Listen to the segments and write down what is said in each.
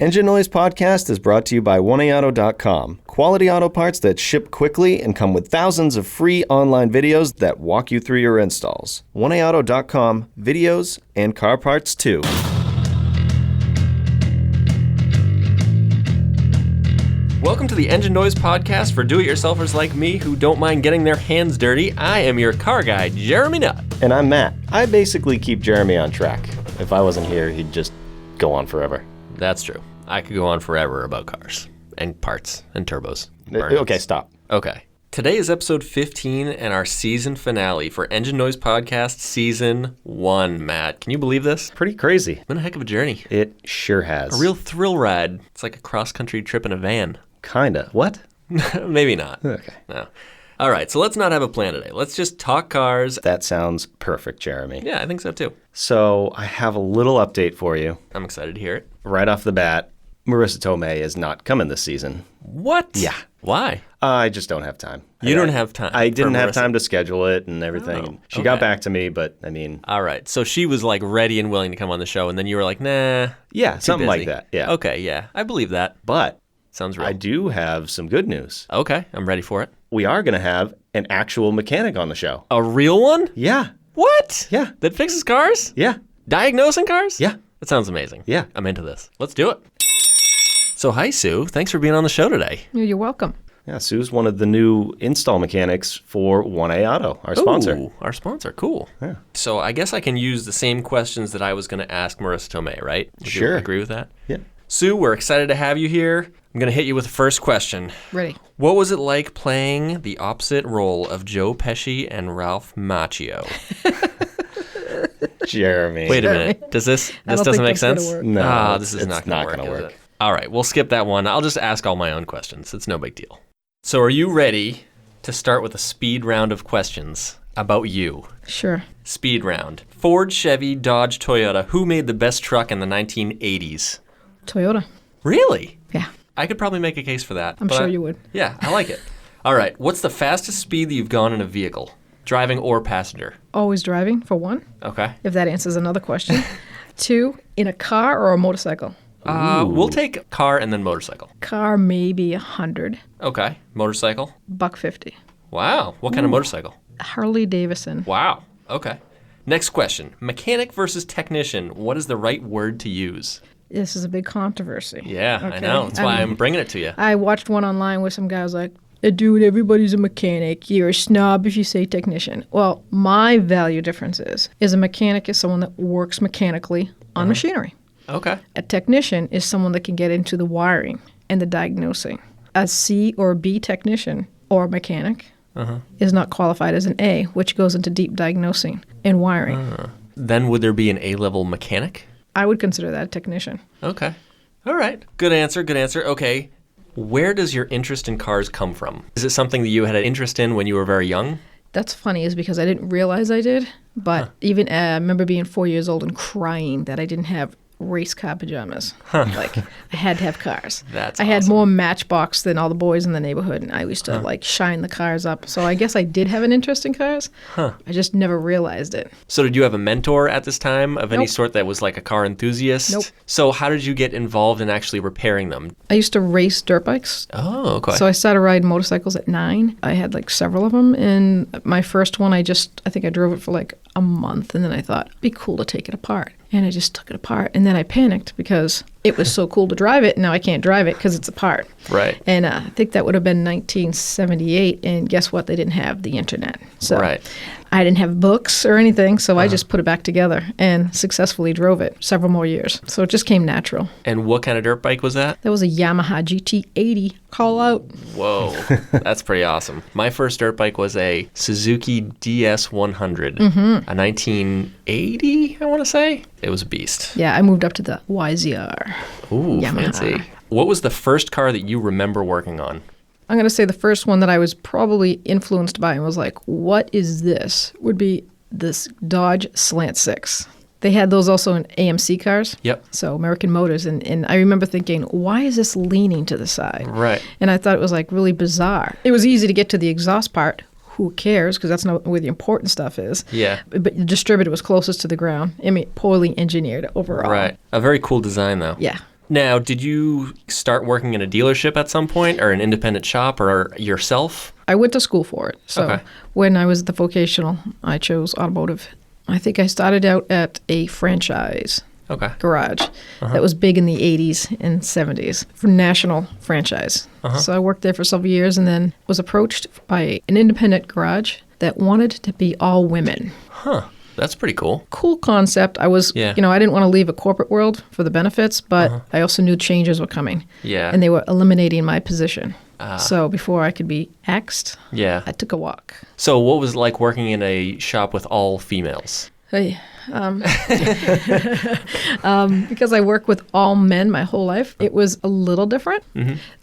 Engine Noise Podcast is brought to you by 1AAuto.com. Quality auto parts that ship quickly and come with thousands of free online videos that walk you through your installs. 1AAuto.com, videos and car parts too. Welcome to the Engine Noise Podcast for do-it-yourselfers like me who don't mind getting their hands dirty. I am your car guy, Jeremy Nutt. And I'm Matt. I basically keep Jeremy on track. If I wasn't here, he'd just go on forever. That's true. I could go on forever about cars and parts and turbos. Okay, stop. Okay. Today is episode 15 and our season finale for Engine Noise Podcast Season 1, Matt. Can you believe this? Pretty crazy. It's been a heck of a journey. It sure has. A real thrill ride. It's like a cross-country trip in a van. Kinda. What? Maybe not. Okay. No. All right, so let's not have a plan today. Let's just talk cars. That sounds perfect, Jeremy. Yeah, I think so too. So I have a little update for you. I'm excited to hear it. Right off the bat, Marissa Tomei is not coming this season. What? Yeah. Why? I just don't have time. You don't have time. I didn't have Marissa. time to schedule it and everything. Oh, She got back to me, but I mean... All right. So she was like ready and willing to come on the show, and then you were like, nah. Yeah, something like busy. that. Yeah. Okay, yeah. I believe that. But Sounds real. I do have some good news. Okay, I'm ready for it. We are going to have an actual mechanic on the show. A real one? Yeah. What? Yeah. That fixes cars? Yeah. Diagnosing cars? Yeah. That sounds amazing. Yeah. I'm into this. Let's do it. So hi, Sue. Thanks for being on the show today. You're welcome. Yeah, Sue's one of the new install mechanics for 1A Auto, our sponsor. Ooh, our sponsor. Cool. Yeah. So I guess I can use the same questions that I was going to ask Marissa Tomei, right? Would Sure. you agree with that? Yeah. Sue, we're excited to have you here. I'm going to hit you with the first question. Ready. What was it like playing the opposite role of Joe Pesci and Ralph Macchio? Jeremy. Wait a minute. This doesn't make sense? No, this is it's not not going to gonna work. work. Is it? All right, we'll skip that one. I'll just ask all my own questions. It's no big deal. So are you ready to start with a speed round of questions about you? Sure. Speed round. Ford, Chevy, Dodge, Toyota. Who made the best truck in the 1980s? Toyota. Really? Yeah. I could probably make a case for that. I'm but sure you would. Yeah, I like it. All right, what's the fastest speed that you've gone in a vehicle? Driving or passenger? Always driving, for one, Okay. if that answers another question. 2, in a car or a motorcycle? We'll take car and then motorcycle. Car, maybe 100. Okay. Motorcycle? $150. Wow. What kind of motorcycle? Harley Davidson. Wow. Okay. Next question. Mechanic versus technician. What is the right word to use? This is a big controversy. Yeah, I Okay. know. That's why I'm bringing it to you. I watched one online where some guy was like, dude, everybody's a mechanic. You're a snob if you say technician. Well, my value difference is a mechanic is someone that works mechanically on machinery. Okay. A technician is someone that can get into the wiring and the diagnosing. A C or B technician or mechanic is not qualified as an A, which goes into deep diagnosing and wiring. Then would there be an A-level mechanic? I would consider that a technician. Okay. All right. Good answer. Good answer. Okay. Where does your interest in cars come from? Is it something that you had an interest in when you were very young? That's funny is because I didn't realize I did, but even I remember being 4 years old and crying that I didn't have race car pajamas. Like, I had to have cars. That's I had awesome. more Matchbox than all the boys in the neighborhood, and I used to, like, shine the cars up. So I guess I did have an interest in cars. I just never realized it. So did you have a mentor at this time of any Nope. sort that was like a car enthusiast? Nope. So how did you get involved in actually repairing them? I used to race dirt bikes. Oh, okay. So I started riding motorcycles at 9. I had, like, several of them, and my first one, I think I drove it for, like, a month, and then I thought, it'd be cool to take it apart. And I just took it apart, and then I panicked because it was so cool to drive it, and now I can't drive it because it's apart. Right. And I think that would have been 1978, and guess what? They didn't have the internet. So Right. I didn't have books or anything, so I just put it back together and successfully drove it several more years. So it just came natural. And what kind of dirt bike was that? That was a Yamaha GT80. Call out. Whoa, that's pretty awesome. My first dirt bike was a Suzuki DS100, a 1980, I want to say. It was a beast. Yeah, I moved up to the YZR. Ooh, Yamaha. fancy. What was the first car that you remember working on? I'm going to say the first one that I was probably influenced by and was like, what is this? Would be this Dodge Slant 6. They had those also in AMC cars. Yep. So American Motors. And I remember thinking, why is this leaning to the side? Right. And I thought it was like really bizarre. It was easy to get to the exhaust part. Who cares? Because that's not where the important stuff is. Yeah. But the distributor was closest to the ground. I mean, poorly engineered overall. Right. A very cool design, though. Yeah. Now, did you start working in a dealership at some point or an independent shop or yourself? I went to school for it. So Okay. when I was at the vocational, I chose automotive. I think I started out at a franchise Okay. garage that was big in the 80s and 70s for national franchise. So I worked there for several years and then was approached by an independent garage that wanted to be all women. Huh. That's pretty cool. Cool concept. I was, Yeah. I didn't want to leave a corporate world for the benefits, but I also knew changes were coming. Yeah. And they were eliminating my position. So before I could be axed, Yeah. I took a walk. So what was it like working in a shop with all females? Hey, because I work with all men my whole life, it was a little different.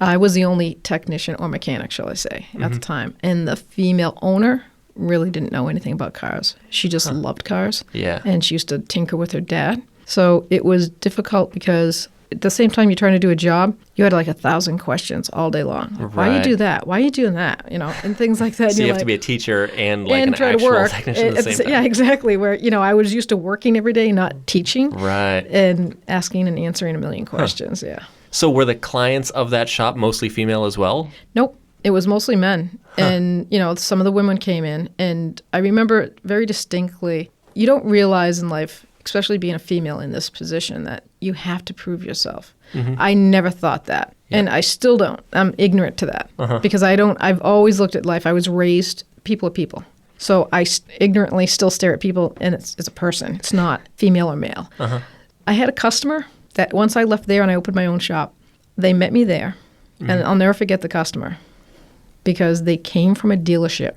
I was the only technician or mechanic, shall I say, at the time. And the female owner really didn't know anything about cars. She just loved cars. Yeah. And she used to tinker with her dad. So it was difficult because at the same time you're trying to do a job, you had like 1,000 questions all day long. Why you Right. do that? Why are you doing that? And things like that. So you You're have to like, be a teacher and like and an try to actual work. technician at the same time. Yeah, exactly. Where, I was used to working every day, not teaching. Right. And asking and answering a million questions, yeah. So were the clients of that shop mostly female as well? Nope. It was mostly men. And, some of the women came in. And I remember very distinctly, you don't realize in life, especially being a female in this position, that you have to prove yourself. I never thought that. And I still don't. I'm ignorant to that. Because I've always looked at life. I was raised, people are people. So I ignorantly still stare at people, and it's a person. It's not female or male. I had a customer that once I left there and I opened my own shop, they met me there. And I'll never forget the customer because they came from a dealership.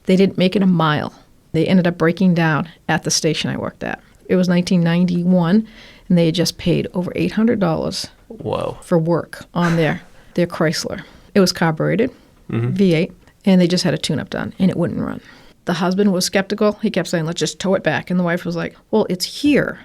They didn't make it a mile. They ended up breaking down at the station I worked at. It was 1991, and they had just paid over $800 Whoa. for work on their Chrysler. It was carbureted, V8, and they just had a tune-up done, and it wouldn't run. The husband was skeptical. He kept saying, let's just tow it back. And the wife was like, well, it's here.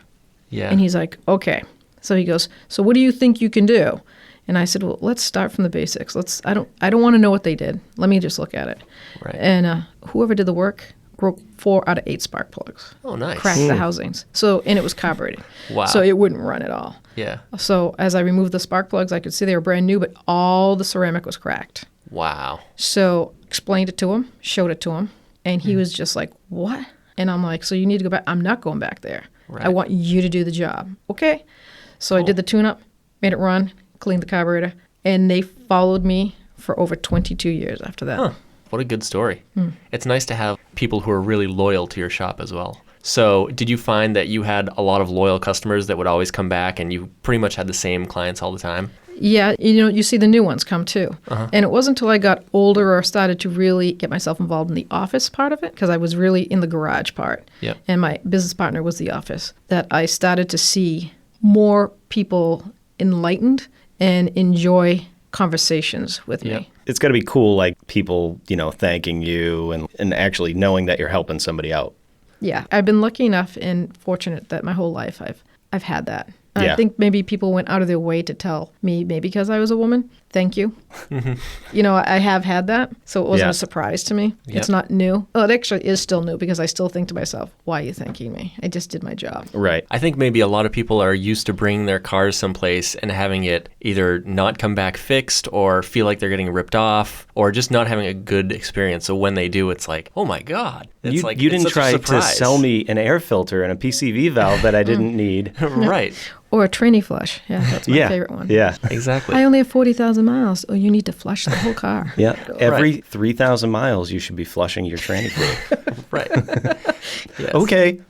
Yeah. And he's like, okay. So he goes, so what do you think you can do? And I said, well, let's start from the basics. I don't want to know what they did. Let me just look at it. Right. And whoever did the work broke 4 out of 8 spark plugs. Oh, nice. Cracked the housings. And it was carbureted. Wow. So it wouldn't run at all. Yeah. So as I removed the spark plugs, I could see they were brand new, but all the ceramic was cracked. Wow. So explained it to him, showed it to him, and he was just like, what? And I'm like, so you need to go back. I'm not going back there. Right. I want you to do the job. Okay. So I did the tune-up, made it run, cleaned the carburetor, and they followed me for over 22 years after that. Huh. What a good story. It's nice to have people who are really loyal to your shop as well. So did you find that you had a lot of loyal customers that would always come back and you pretty much had the same clients all the time? Yeah, you see the new ones come too. And it wasn't until I got older or started to really get myself involved in the office part of it, because I was really in the garage part. Yep. And my business partner was the office, that I started to see more people enlightened and enjoy conversations with Yep. me. It's got to be cool, like people, thanking you and actually knowing that you're helping somebody out. Yeah, I've been lucky enough and fortunate that my whole life I've had that. And Yeah. I think maybe people went out of their way to tell me, maybe because I was a woman, thank you. I have had that, so it wasn't Yeah. a surprise to me. Yep. It's not new. Well, it actually is still new because I still think to myself, why are you thanking me? I just did my job. Right. I think maybe a lot of people are used to bringing their cars someplace and having it either not come back fixed or feel like they're getting ripped off or just not having a good experience. So when they do, it's like, oh my God. It's You, like, you it's didn't such a try to surprise. sell me an air filter and a PCV valve that I didn't need. Right. Or a tranny flush. Yeah, that's my favorite one. Yeah. Exactly. I only have 40,000 miles. Oh, you need to flush the whole car. Yeah. Every 3,000 miles, you should be flushing your tranny fluid. Right. Yes. Okay.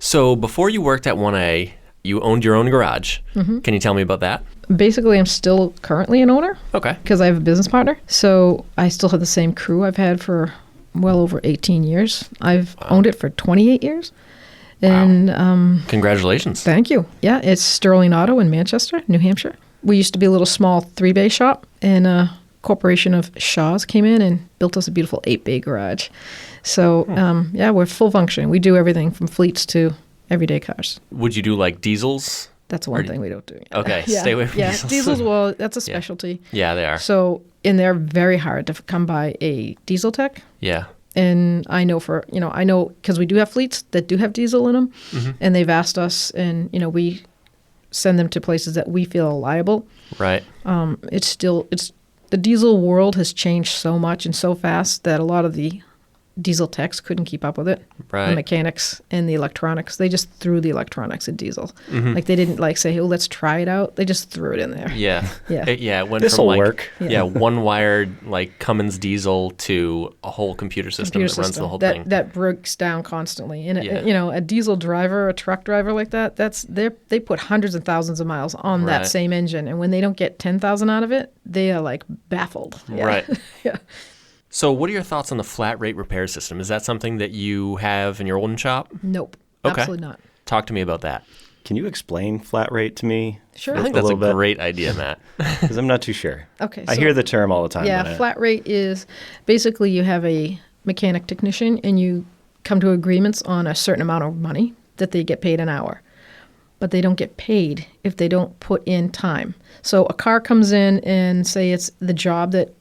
So before you worked at 1A, you owned your own garage. Mm-hmm. Can you tell me about that? Basically, I'm still currently an owner Okay. because I have a business partner. So I still have the same crew I've had for well over 18 years. I've owned it for 28 years. And Congratulations. thank you. Yeah, it's Sterling Auto in Manchester, New Hampshire. We used to be a little small 3-bay shop, and a corporation of Shaws came in and built us a beautiful 8-bay garage. So, yeah, we're full functioning. We do everything from fleets to everyday cars. Would you do like diesels? That's one thing we don't do. Okay, Yeah, stay away from yeah, diesels. diesels, well, that's a specialty. Yeah, they are. So, and they're very hard to come by a diesel tech. Yeah. And I know because we do have fleets that do have diesel in them, and they've asked us, and we send them to places that we feel are liable. Right. It's the diesel world has changed so much and so fast that a lot of the diesel techs couldn't keep up with it. Right. The mechanics and the electronics, they just threw the electronics at diesel. Like they didn't say, "Oh, let's try it out." They just threw it in there. Yeah. Yeah. It went This'll from work. one wired Cummins diesel to a whole computer system that runs the whole thing. That breaks down constantly. And Yeah. a diesel driver, a truck driver like that, they put hundreds of thousands of miles on that Right. same engine, and when they don't get 10,000 out of it, they are baffled. Yeah. Right. Yeah. So what are your thoughts on the flat rate repair system? Is that something that you have in your Olden shop? Nope. Okay. Absolutely not. Talk to me about that. Can you explain flat rate to me? Sure. I think a that's a little bit? great idea, Matt. Because I'm not too sure. Okay. I so- hear the term all the time. Yeah, but flat rate is basically you have a mechanic technician and you come to agreements on a certain amount of money that they get paid an hour. But they don't get paid if they don't put in time. So a car comes in and say it's the job that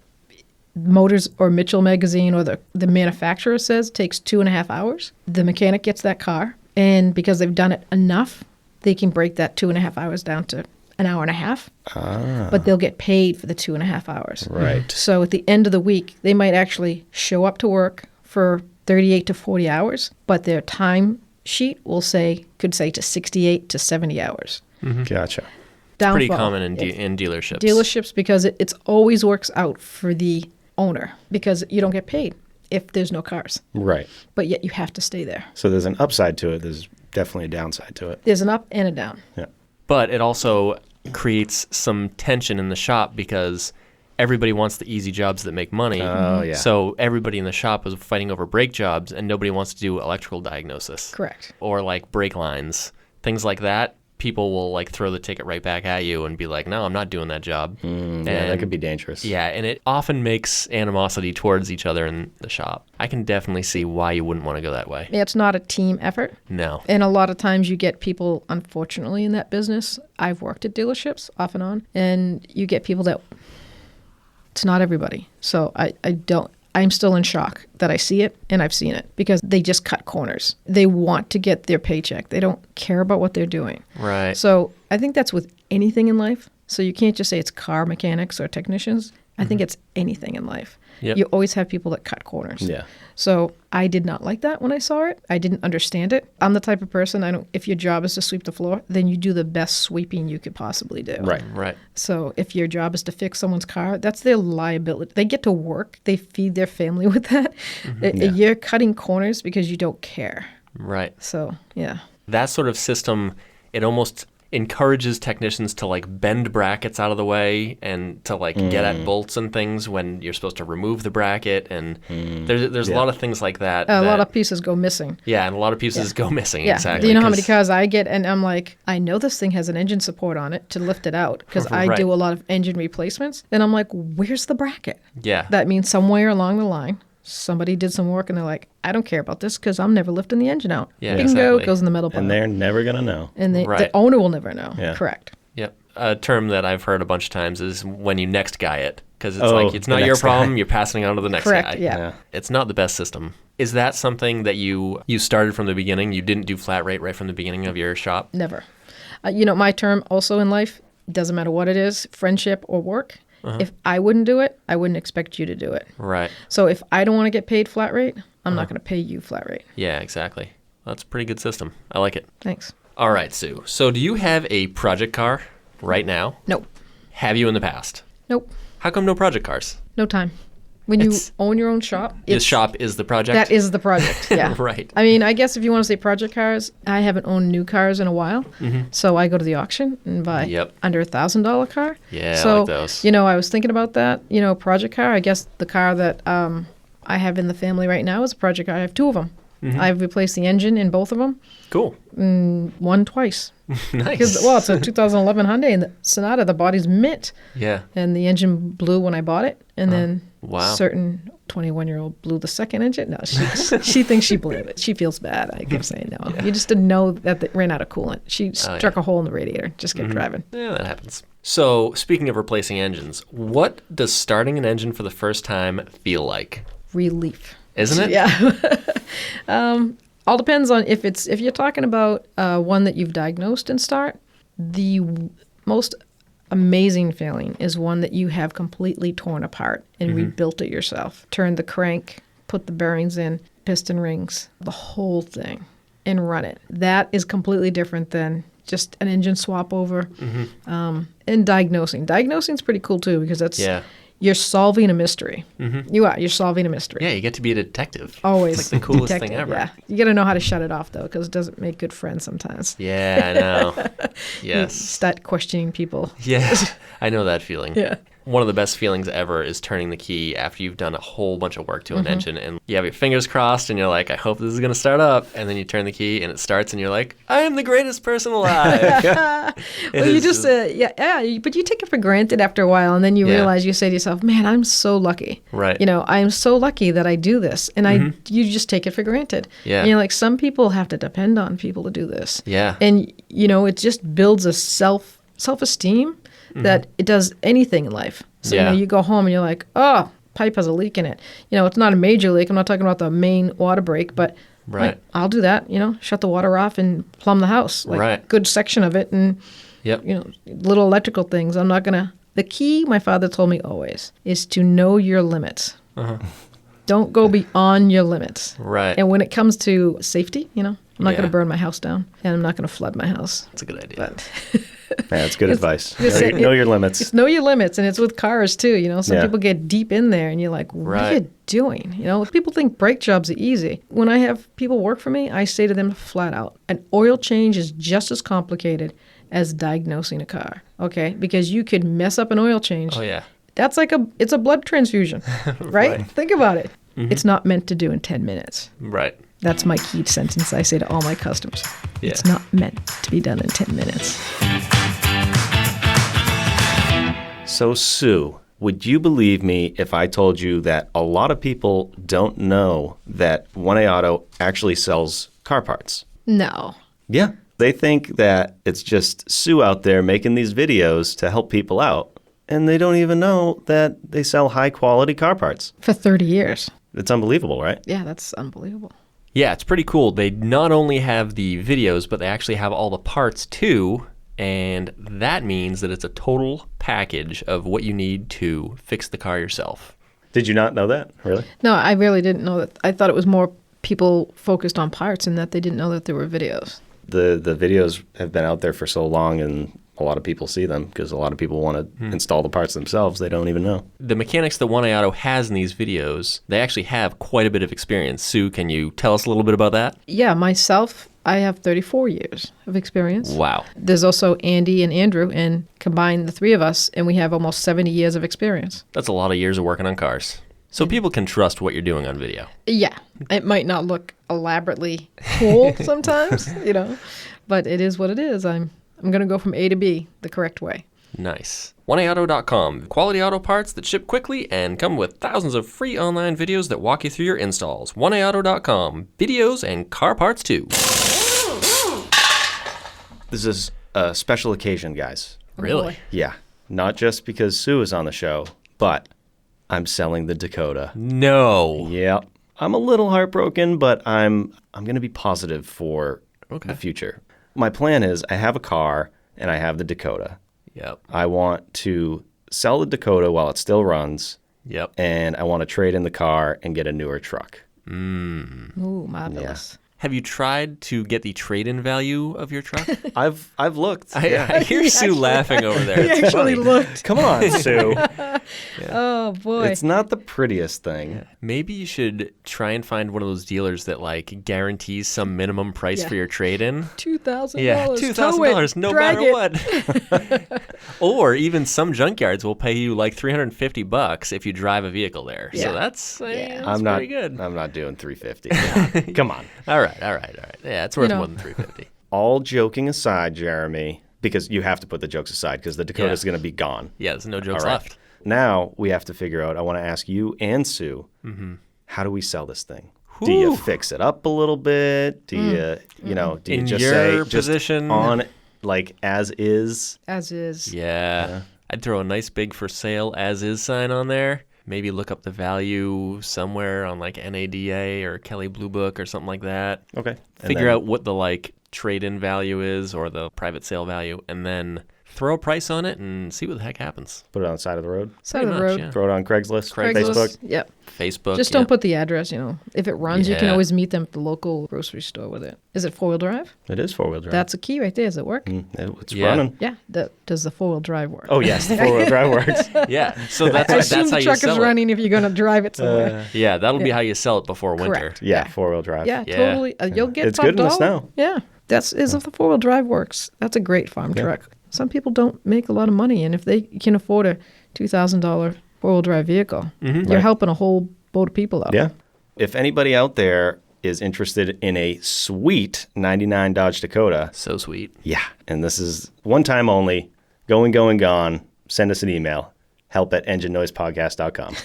Motors or Mitchell Magazine or the manufacturer says takes 2.5 hours. The mechanic gets that car, and because they've done it enough, they can break that 2.5 hours down to an hour and a half. But they'll get paid for the 2.5 hours. Right. So at the end of the week, they might actually show up to work for 38 to 40 hours, but their time sheet could say to 68 to 70 hours. Gotcha. Downfall. Pretty common in dealerships. Dealerships, because it's always works out for the owner because you don't get paid if there's no cars, Right. but yet you have to stay there. So there's an upside to it. There's definitely a downside to it. There's an up and a down. Yeah. But it also creates some tension in the shop because everybody wants the easy jobs that make money. Oh, yeah. So everybody in the shop is fighting over brake jobs and nobody wants to do electrical diagnosis. Correct. Or brake lines. Things like that. People will throw the ticket right back at you and be like, no, I'm not doing that job. Yeah, that could be dangerous. Yeah, and it often makes animosity towards each other in the shop. I can definitely see why you wouldn't want to go that way. It's not a team effort. No. And a lot of times you get people, unfortunately, in that business. I've worked at dealerships off and on, and you get people that it's not everybody. So I'm still in shock that I see it and I've seen it because they just cut corners. They want to get their paycheck. They don't care about what they're doing. Right. So I think that's with anything in life. So you can't just say it's car mechanics or technicians. I think it's anything in life. Yep. You always have people that cut corners. Yeah. So I did not like that when I saw it. I didn't understand it. I'm the type of person, if your job is to sweep the floor, then you do the best sweeping you could possibly do. Right. Right. So if your job is to fix someone's car, that's their liability. They get to work. They feed their family with that. You're cutting corners because you don't care. Right. So, yeah. That sort of system, it almost encourages technicians to bend brackets out of the way and to get at bolts and things when you're supposed to remove the bracket, and there's a lot of things like that. A lot of pieces go missing. Yeah, and a lot of pieces go missing. Yeah. Exactly. Do you know how many 'cause- cars I get? And I'm like, I know this thing has an engine support on it to lift it out because I Right. do a lot of engine replacements. And I'm like, where's the bracket? Yeah. That means somewhere along the line, somebody did some work and they're like, I don't care about this because I'm never lifting the engine out. Yeah, Bingo, exactly. it goes in the metal pile. And they're never going to know. And Right. the owner will never know. Yeah. Correct. Yep. A term that I've heard a bunch of times is when you next guy it, because it's it's the not your next guy. problem. You're passing it on to the next Correct, guy. yeah. It's not the best system. Is that something that you started from the beginning? You didn't do flat rate right from the beginning of your shop? Never. My term also in life, it doesn't matter what it is, friendship or work. If I wouldn't do it, I wouldn't expect you to do it. Right. So if I don't want to get paid flat rate, I'm not going to pay you flat rate. Yeah, exactly. That's a pretty good system. I like it. Thanks. All right, Sue. So do you have a project car right now? Nope. Have you in the past? Nope. How come no project cars? No time. When you It's- own your own shop, This shop is the project? that is the project. Yeah. Right. I mean, I guess if you want to say project cars, I haven't owned new cars in a while. So I go to the auction and buy Yep. under $1,000 car. Yeah, I so, like those. I was thinking about that, project car. I guess the car that I have in the family right now is a project car. I have two of them. I've replaced the engine in both of them, Cool. one twice. Nice. It's a 2011 Hyundai and the Sonata, the body's mint. Yeah. And the engine blew when I bought it. And then wow. certain 21-year-old blew the second engine. No, she thinks she blew it. She feels bad. I kept saying no. You just didn't know that it ran out of coolant. She struck a hole in the radiator. Just kept driving. Yeah, that happens. So, speaking of replacing engines, what does starting an engine for the first time feel like? Relief. Isn't it? Yeah. All depends on if you're talking about one that you've diagnosed and start, The most amazing feeling is one that you have completely torn apart and rebuilt it yourself. Turned the crank, put the bearings in, piston rings, the whole thing, and run it. That is completely different than just an engine swap over. And diagnosing. Diagnosing is pretty cool too, because that's you're solving a mystery. You're solving a mystery. Yeah, you get to be a detective. Always. It's like the coolest detective, thing ever. Yeah. You got to know how to shut it off, though, because it doesn't make good friends sometimes. Yeah, I know. You Yes. start questioning people. Yeah, I know that feeling. Yeah. One of the best feelings ever is turning the key after you've done a whole bunch of work to an engine, and you have your fingers crossed and you're like, I hope this is going to start up. And then you turn the key and it starts and you're like, I am the greatest person alive. Well, you just, but you take it for granted after a while, and then you realize, you say to yourself, man, I'm so lucky. Right. You know, I'm so lucky that I do this. And you just take it for granted. Yeah. And you're like, some people have to depend on people to do this. Yeah. And, you know, it just builds a self-esteem that it does anything in life. So, you know, you go home and you're like, oh, pipe has a leak in it. You know, it's not a major leak. I'm not talking about the main water break, but like, I'll do that, you know, shut the water off and plumb the house. Like, good section of it. And, you know, little electrical things. I'm not going to. The key, my father told me always, is to know your limits. Don't go beyond your limits. Right. And when it comes to safety, you know, I'm not going to burn my house down, and I'm not going to flood my house. That's a good idea. But That's good advice. it's- Know your limits. It's know your limits, and it's with cars too. You know, some people get deep in there, and you're like, "What are you doing?" You know, people think brake jobs are easy. When I have people work for me, I say to them flat out, an oil change is just as complicated as diagnosing a car. Okay, because you could mess up an oil change. Oh, yeah. That's like it's a blood transfusion, right? Think about it. It's not meant to do in 10 minutes. Right. That's my key sentence I say to all my customers. Yeah. It's not meant to be done in 10 minutes. So, Sue, would you believe me if I told you that a lot of people don't know that 1A Auto actually sells car parts? No. Yeah. They think that it's just Sue out there making these videos to help people out, and they don't even know that they sell high-quality car parts. For 30 years. It's unbelievable, right? Yeah, that's unbelievable. Yeah, it's pretty cool. They not only have the videos, but they actually have all the parts too. And that means that it's a total package of what you need to fix the car yourself. Did you not know that? Really? No, I really didn't know that. I thought it was more people focused on parts and that they didn't know that there were videos. The videos have been out there for so long, and a lot of people see them because a lot of people want to install the parts themselves. They don't even know. The mechanics that 1A Auto has in these videos, they actually have quite a bit of experience. Sue, can you tell us a little bit about that? Yeah, myself, I have 34 years of experience. Wow. There's also Andy and Andrew, and combine the three of us, and we have almost 70 years of experience. That's a lot of years of working on cars. So people can trust what you're doing on video. Yeah, it might not look elaborately cool sometimes, you know, but it is what it is. I'm going to go from A to B the correct way. Nice. 1AAuto.com. Quality auto parts that ship quickly and come with thousands of free online videos that walk you through your installs. 1AAuto.com. Videos and car parts too. This is a special occasion, guys. Really? Yeah. Not just because Sue is on the show, but I'm selling the Dakota. No. Yep. I'm a little heartbroken, but I'm going to be positive for the future. My plan is I have a car and I have the Dakota. Yep. I want to sell the Dakota while it still runs. Yep. And I want to trade in the car and get a newer truck. Ooh, marvelous. Have you tried to get the trade-in value of your truck? I've looked. I hear Sue laughing over there. He It's actually funny. looked. Come on, Sue. Oh, boy. It's not the prettiest thing. Maybe you should try and find one of those dealers that like guarantees some minimum price for your trade-in. $2,000. Yeah, $2,000 no matter what. Or even some junkyards will pay you like $350 if you drive a vehicle there. Yeah. So that's I'm pretty good. I'm not doing $350. Come on. All right. Yeah, it's worth more than $350. All joking aside, Jeremy, because you have to put the jokes aside because the Dakota's going to be gone. Yeah, there's no jokes All right. left. Now we have to figure out, I want to ask you and Sue, how do we sell this thing? Do you fix it up a little bit? Do you do you In just your say position? just on like as is? As is. Yeah. I'd throw a nice big for sale as is sign on there. Maybe look up the value somewhere on like NADA or Kelley Blue Book or something like that. Okay. Figure out what the like trade-in value is or the private sale value, and then throw a price on it and see what the heck happens. Put it on the side of the road. Side of the Pretty road. much, yeah. Throw it on Craigslist. Craigslist. Facebook. Yep. Facebook. Just don't put the address, If it runs, you can Yeah. always meet them at the local grocery store with it. Is it four-wheel drive? It is four-wheel drive. That's a key right there. Does it work? It's Yeah. running. Yeah. Does the four-wheel drive work? Oh, yes, the four-wheel drive works. Yeah, so I assume that's how the you truck sell is it. running if you're going to drive it somewhere. Yeah, that'll be how you sell it before winter. Correct. Yeah, Yeah. four-wheel drive. Yeah, Yeah. totally. You'll get It's good in the $5. snow. Yeah, that's if the four-wheel drive works. That's a great farm truck. Some people don't make a lot of money, and if they can afford a $2,000 four-wheel drive vehicle, you're helping a whole boat of people out. Yeah. If anybody out there is interested in a sweet 99 Dodge Dakota, So sweet. yeah, and this is one time only, going, gone, send us an email, help@enginenoisepodcast.com.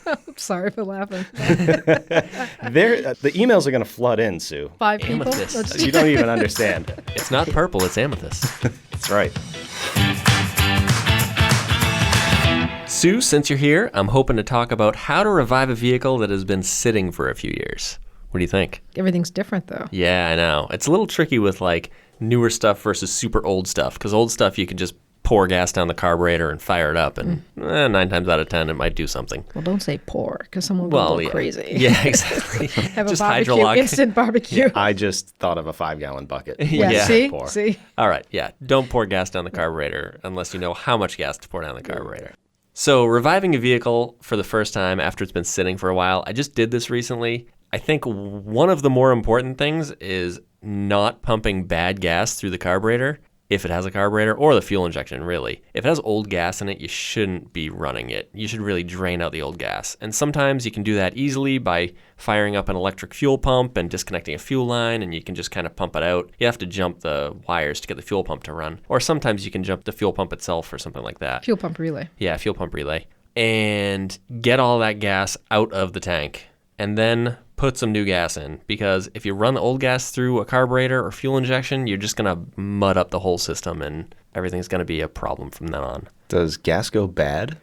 I'm sorry for laughing. The emails are going to flood in, Sue. 5 people. Amethyst. That's- You don't even understand. It's not purple, it's amethyst. That's right. Sue, since you're here, I'm hoping to talk about how to revive a vehicle that has been sitting for a few years. What do you think? Everything's different though. Yeah, I know. It's a little tricky with like newer stuff versus super old stuff, because old stuff you can just pour gas down the carburetor and fire it up, and 9 times out of 10 it might do something. Well, don't say pour, because someone will go yeah. crazy. Yeah, exactly. Have just a barbecue, hydrolock. instant barbecue. I just thought of a 5-gallon bucket. Yeah, Yeah. see? Pour. See? All right, yeah. Don't pour gas down the carburetor unless you know how much gas to pour down the carburetor. So reviving a vehicle for the first time after it's been sitting for a while, I just did this recently. I think one of the more important things is not pumping bad gas through the carburetor, if it has a carburetor, or the fuel injection, really. If it has old gas in it, you shouldn't be running it. You should really drain out the old gas. And sometimes you can do that easily by firing up an electric fuel pump and disconnecting a fuel line, and you can just kind of pump it out. You have to jump the wires to get the fuel pump to run. Or sometimes you can jump the fuel pump itself or something like that. Fuel pump relay. Yeah, fuel pump relay. And get all that gas out of the tank. And then put some new gas in, because if you run the old gas through a carburetor or fuel injection, you're just going to mud up the whole system and everything's going to be a problem from then on. Does gas go bad?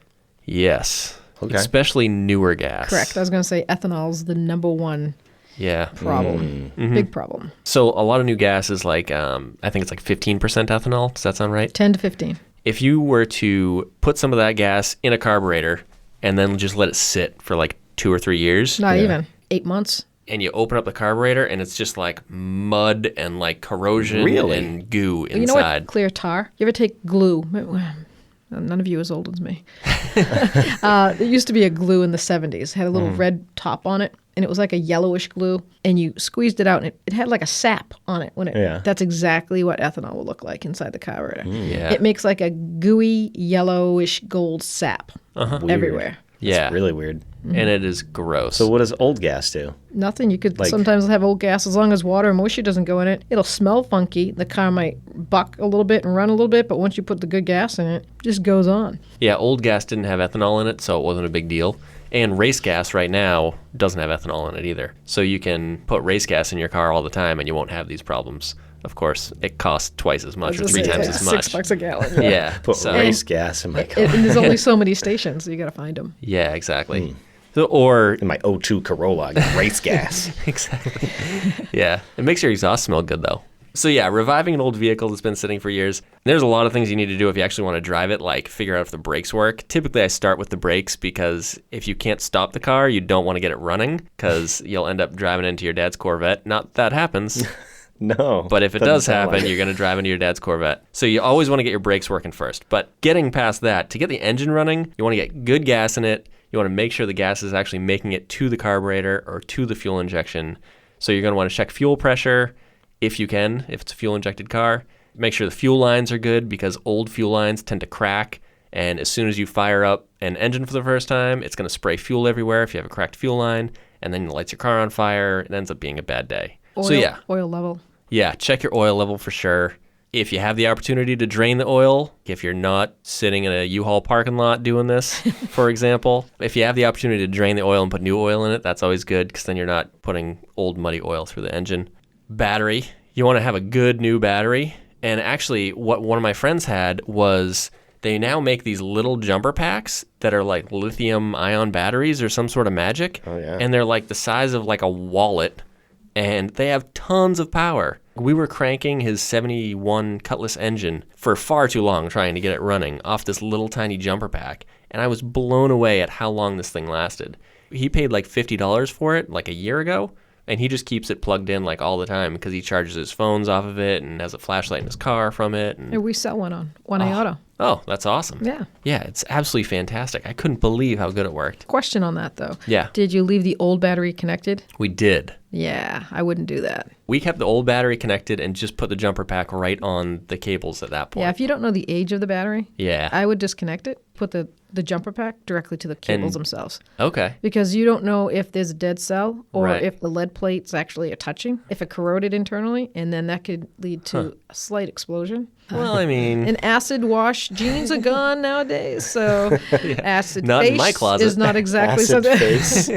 Yes. Okay. Especially newer gas. Correct. I was going to say ethanol's the number one Yeah. problem. Big problem. So a lot of new gas is like, I think it's like 15% ethanol. Does that sound right? 10 to 15. If you were to put some of that gas in a carburetor and then just let it sit for like 2 or 3 years, Not even. 8 months. and you open up the carburetor and it's just like mud and like corrosion Really? and goo inside. You know what? Clear tar. You ever take glue? None of you as old as me. There used to be a glue in the 70s. Had a little red top on it, and it was like a yellowish glue. And you squeezed it out, and it had like a sap on it. Yeah. That's exactly what ethanol will look like inside the carburetor. Yeah. It makes like a gooey, yellowish gold sap everywhere. Yeah. Really weird. And it is gross. So what does old gas do? Nothing. You could Like- sometimes have old gas, as long as water and moisture doesn't go in it. It'll smell funky. The car might buck a little bit and run a little bit, but once you put the good gas in it, it just goes on. Yeah, old gas didn't have ethanol in it, so it wasn't a big deal. And race gas right now doesn't have ethanol in it either. So you can put race gas in your car all the time and you won't have these problems. Of course, it costs twice as much or Just 3 say, times like, as much. $6 a gallon. Yeah. Put so- race gas in my car. And there's only so many stations, so you got to find them. Yeah, exactly. So, or In my O2 Corolla, I got race gas. exactly. Yeah. It makes your exhaust smell good, though. So, yeah, reviving an old vehicle that's been sitting for years. There's a lot of things you need to do if you actually want to drive it, like figure out if the brakes work. Typically, I start with the brakes because if you can't stop the car, you don't want to get it running because you'll end up driving into your dad's Corvette. Not that happens. No. But if it doesn't does sound happen, like it. you're going to drive into your dad's Corvette. So you always want to get your brakes working first. But getting past that, to get the engine running, you want to get good gas in it. You want to make sure the gas is actually making it to the carburetor or to the fuel injection. So you're going to want to check fuel pressure if you can, if it's a fuel-injected car. Make sure the fuel lines are good because old fuel lines tend to crack. And as soon as you fire up an engine for the first time, it's going to spray fuel everywhere if you have a cracked fuel line. And then it lights your car on fire. It ends up being a bad day. Oil level. Yeah, check your oil level for sure. If you have the opportunity to drain the oil, if you're not sitting in a U-Haul parking lot doing this, for example, if you have the opportunity to drain the oil and put new oil in it, that's always good because then you're not putting old muddy oil through the engine. Battery. You want to have a good new battery. And actually, what one of my friends had was they now make these little jumper packs that are like lithium-ion batteries or some sort of magic. Oh, yeah. And they're like the size of like a wallet. And they have tons of power. We were cranking his 71 Cutlass engine for far too long trying to get it running off this little tiny jumper pack, and I was blown away at how long this thing lasted. He paid like $50 for it like a year ago, and he just keeps it plugged in like all the time because he charges his phones off of it and has a flashlight in his car from it. And... Yeah, we sell one on 1A Auto. Oh, that's awesome. Yeah. Yeah, it's absolutely fantastic. I couldn't believe how good it worked. Question on that, though. Yeah. Did you leave the old battery connected? We did. Yeah, I wouldn't do that. We kept the old battery connected and just put the jumper pack right on the cables at that point. Yeah, if you don't know the age of the battery, Yeah. I would disconnect it, put the jumper pack directly to the cables themselves. Okay. Because you don't know if there's a dead cell or Right. if the lead plates actually are touching, if it corroded internally, and then that could lead to a slight explosion. Well, I mean... An acid wash, jeans are gone nowadays, so acid Not in face my closet. is not exactly Acid something. face.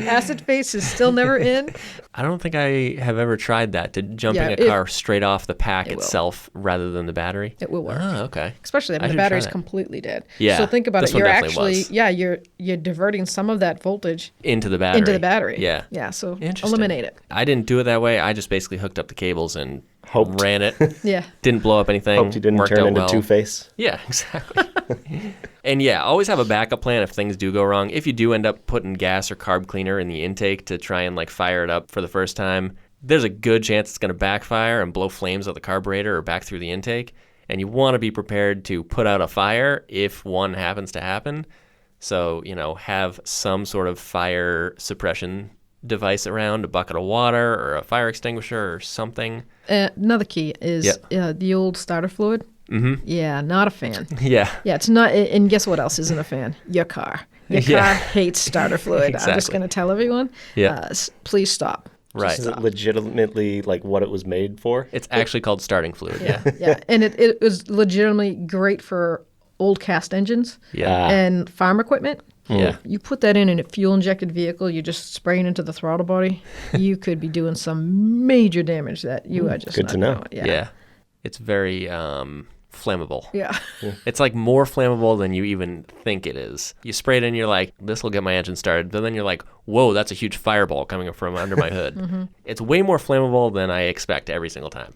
Acid face is still never in. I don't think I have ever tried that, to jumping Yeah, a car straight off the pack it will. itself rather than the battery. It will work. Oh, okay. Especially I when the should try battery's that. completely dead. Yeah, So think about this it. one You're definitely actually, was. you're diverting some of that voltage Into the battery. into the battery. Yeah. Yeah, so Interesting. eliminate it. I didn't do it that way. I just basically hooked up the cables and Hoped. ran it. Yeah. Didn't blow up anything. Hoped you didn't Worked turn out into well. Two-Face. Yeah, exactly. And yeah, always have a backup plan if things do go wrong. If you do end up putting gas or carb cleaner in the intake to try and like fire it up for the first time, there's a good chance it's going to backfire and blow flames out the carburetor or back through the intake. And you want to be prepared to put out a fire if one happens to happen. So, have some sort of fire suppression device around, a bucket of water or a fire extinguisher or something. Another key is the old starter fluid. Mm-hmm. Yeah, not a fan. Yeah. Yeah, it's not. And guess what else isn't a fan? Your car. Your car Yeah. hates starter fluid. I'm just Exactly. going to tell everyone. Yeah. Please stop. Right. Is it legitimately like what it was made for? It's actually called starting fluid. Yeah. Yeah, and it was legitimately great for old cast engines Yeah. and farm equipment. Yeah. You put that in a fuel-injected vehicle, you're just spraying into the throttle body, you could be doing some major damage that you are just Good not to know. knowing. Yeah. It's very flammable. Yeah. It's like more flammable than you even think it is. You spray it in, you're like, this will get my engine started. But then you're like, whoa, that's a huge fireball coming from under my hood. It's way more flammable than I expect every single time.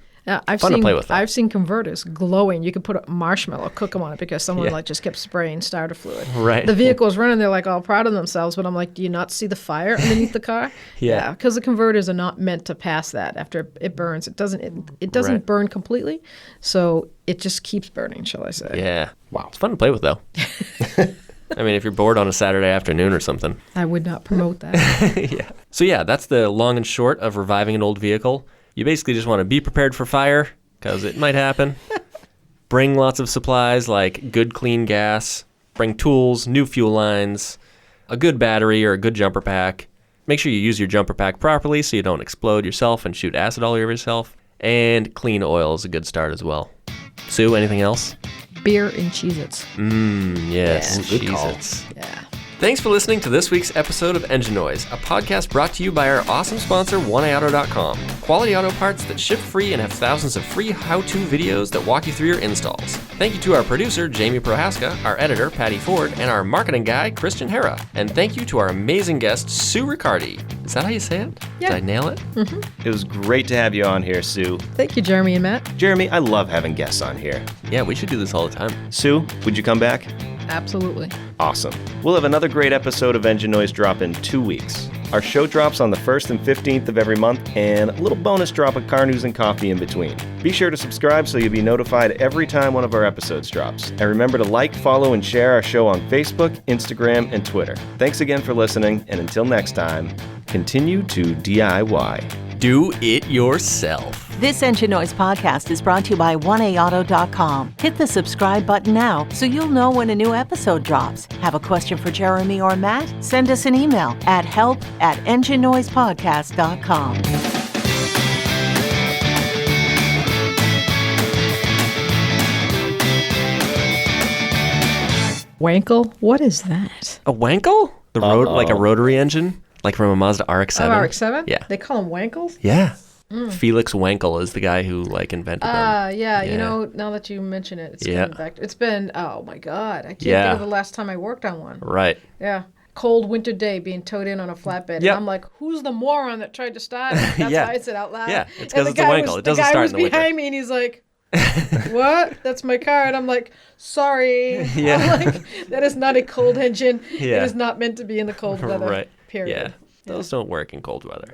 I've Fun to seen play with, though. I've seen converters glowing. You could put a marshmallow, cook them on it because someone Yeah. like just kept spraying starter fluid. Right. The vehicle's running. They're like all proud of themselves, but I'm like, do you not see the fire underneath the car? Yeah. because the converters are not meant to pass that after it burns. It doesn't. It doesn't Right. burn completely, so it just keeps burning. Shall I say? Yeah. Wow. It's fun to play with, though. I mean, if you're bored on a Saturday afternoon or something. I would not promote that. Yeah. So, yeah, that's the long and short of reviving an old vehicle. You basically just want to be prepared for fire, because it might happen. Bring lots of supplies like good clean gas. Bring tools, new fuel lines, a good battery or a good jumper pack. Make sure you use your jumper pack properly so you don't explode yourself and shoot acid all over yourself. And clean oil is a good start as well. Sue, anything else? Beer and Cheez-Its. Yes, Yeah, good call. Cheez-Its. Yeah. Thanks for listening to this week's episode of Engine Noise, a podcast brought to you by our awesome sponsor, 1AAuto.com. Quality auto parts that ship free and have thousands of free how-to videos that walk you through your installs. Thank you to our producer, Jamie Prohaska, our editor, Patty Ford, and our marketing guy, Christian Hera. And thank you to our amazing guest, Sue Riccardi. Is that how you say it? Yeah. Did I nail it? It was great to have you on here, Sue. Thank you, Jeremy and Matt. Jeremy, I love having guests on here. Yeah, we should do this all the time. Sue, would you come back? Absolutely. Awesome. We'll have another great episode of Engine Noise drop in 2 weeks. Our show drops on the 1st and 15th of every month, and a little bonus drop of car news and coffee in between. Be sure to subscribe so you'll be notified every time one of our episodes drops. And remember to like, follow, and share our show on Facebook, Instagram, and Twitter. Thanks again for listening, and until next time, continue to DIY. Do it yourself. This Engine Noise podcast is brought to you by 1AAuto.com. Hit the subscribe button now so you'll know when a new episode drops. Have a question for Jeremy or Matt? Send us an email at help@enginenoisepodcast.com. Wankel? What is that? A Wankel? Like a rotary engine? Like from a Mazda RX-7? Oh, RX-7? Yeah. They call them Wankels? Yeah. Felix Wankel is the guy who invented them. Yeah, Yeah. now that you mention it, it's Yeah. coming back. It's been, oh my God, I can't Yeah. think of the last time I worked on one. Right. Yeah. cold winter day being towed in on a flatbed. And Yep. I'm like, who's the moron that tried to start it? That's Yeah. why I said out loud. Yeah, it's And 'cause the it's a guy Wankel. was- It doesn't the guy start was in the winter. behind me, and he's like, what? That's my car. And I'm like, sorry. Yeah. I'm like, that is not a cold engine. Yeah. It is not meant to be in the cold weather. Right. Period. Yeah. Those don't work in cold weather.